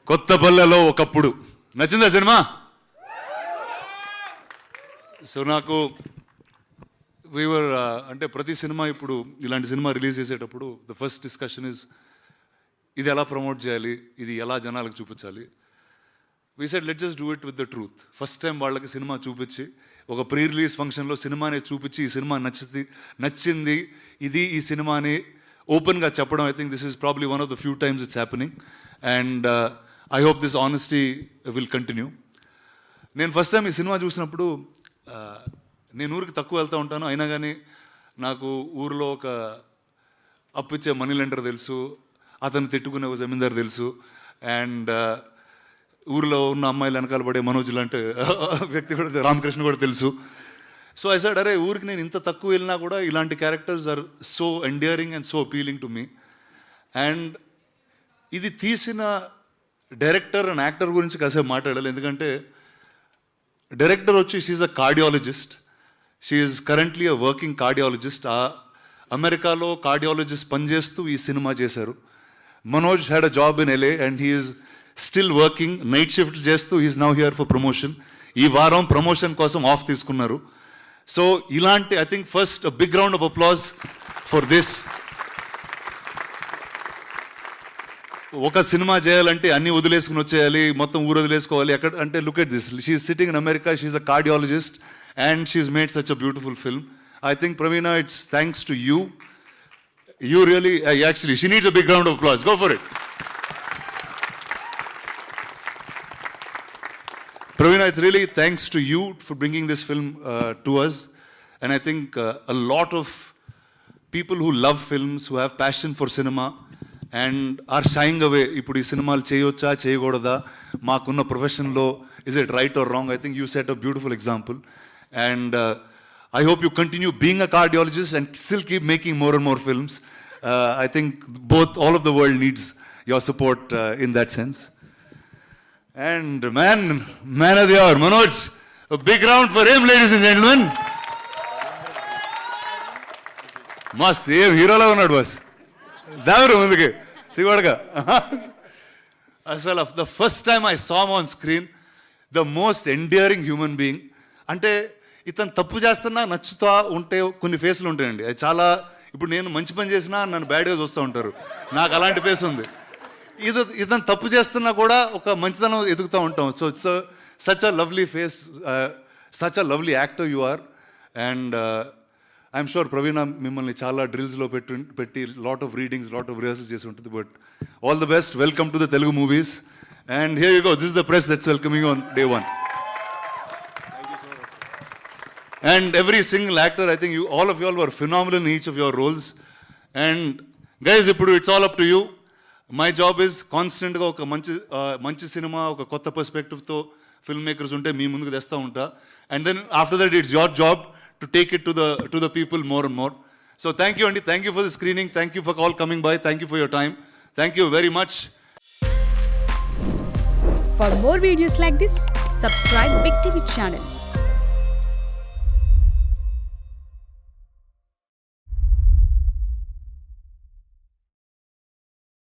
కొత్తపల్లెలో ఒకప్పుడు నచ్చిందా cinema? So నాకు వీవర్ అంటే ప్రతి సినిమా ఇప్పుడు ఇలాంటి సినిమా రిలీజ్ చేసేటప్పుడు ద ఫస్ట్ డిస్కషన్ ఇస్ ఇది ఎలా ప్రమోట్ చేయాలి, ఇది ఎలా జనాలకు చూపించాలి. We said let just do it with the truth. First time వాళ్ళకి సినిమా చూపించి ఒక ప్రీ రిలీజ్ ఫంక్షన్లో సినిమాని చూపించి ఈ సినిమా నచ్చింది ఇది ఈ సినిమాని ఓపెన్గా చెప్పడం. I think this is probably one of the few times it's happening and I hope this honesty will continue. నేను ఫస్ట్ టైం ఈ సినిమా చూసినప్పుడు నేను ఊరికి తక్కువ వెళ్తూ ఉంటాను, అయినా కానీ నాకు ఊరిలో ఒక అప్పిచ్చే మనీ లెండర్ తెలుసు, అతను తిట్టుకునే ఒక జమీందారు తెలుసు, అండ్ ఊరిలో ఉన్న అమ్మాయిలు వెనకాల పడే మనోజ్ లాంటి వ్యక్తి కూడా రామకృష్ణ కూడా తెలుసు. సో ఐ సెడ్ అరే ఊరికి నేను ఇంత తక్కువ వెళ్ళినా కూడా ఇలాంటి characters are so endearing and so appealing to me. And ఇది తీసిన డైరెక్టర్ అండ్ యాక్టర్ గురించి కాసేపు మాట్లాడాలి, ఎందుకంటే డైరెక్టర్ వచ్చి she's a cardiologist. She is currently a working cardiologist. అమెరికాలో కార్డియాలజిస్ట్ పనిచేస్తూ ఈ సినిమా చేశారు. Manoj had a job in LA and he is still working, night shift చేస్తూ he's now here for promotion. ఈ వారం ప్రమోషన్ కోసం ఆఫ్ తీసుకున్నారు. సో ఇలాంటి I think first big round of applause for this. ఒక సినిమా చేయాలంటే అన్నీ వదిలేసుకుని వచ్చేయాలి, మొత్తం ఊరు వదిలేసుకోవాలి ఎక్కడ అంటే look at this, she is sitting in America, she is a cardiologist and she's made such a beautiful film. I think Praveena, it's thanks to you. You really, actually, she needs a big round of applause. Go for it. Praveena, it's really thanks to you for bringing this film to us. And I think a lot of people who love films, who have passion for cinema and are shying away. ఇప్పుడు ఈ సినిమాలు చేయొచ్చా చేయకూడదా, మాకున్న ప్రొఫెషన్లో is it right or wrong? I think you set a beautiful example. And I hope you continue being a cardiologist and still keep making more and more films. I think all of the world needs your support in that sense. And man of the hour, Manoj, a big round for him, ladies and gentlemen. Mast, ఏ హీరోలా ఉన్నాడు boss, దావరు ముందుకి సిగోడగా. అసలు the first time I saw him on screen, the most endearing human being. అంటే ఇతను తప్పు చేస్తున్నా నచ్చుతా ఉంటే కొన్ని ఫేస్లు ఉంటాయండి, అది చాలా. ఇప్పుడు నేను మంచి పని చేసినా నన్ను బ్యాడ్గా చూస్తూ ఉంటారు, నాకు అలాంటి ఫేస్ ఉంది. ఇతను తప్పు చేస్తున్నా కూడా ఒక మంచితనం ఎదుగుతూ ఉంటాం. So it's such a lovely face, such a lovely actor you are. And I'm sure Praveena మిమ్మల్ని చాలా డ్రిల్స్లో పెట్టి lot of readings, lot of rehearsal చేసి ఉంటుంది. But all the best, welcome to the Telugu movies. And here you go, this is the press that's welcoming you on day 1. And every single actor, I think all of you all were phenomenal in each of your roles. And guys, it's all up to you. My job is constant ga oka manchi cinema, oka kotta perspective tho filmmakers unte mee munduku testa unta. And then after that, it's your job to take it to the people more and more. So thank you, Andy. Thank you for the screening. Thank you for all coming by. Thank you for your time. Thank you very much. For more videos like this, subscribe Big TV channel.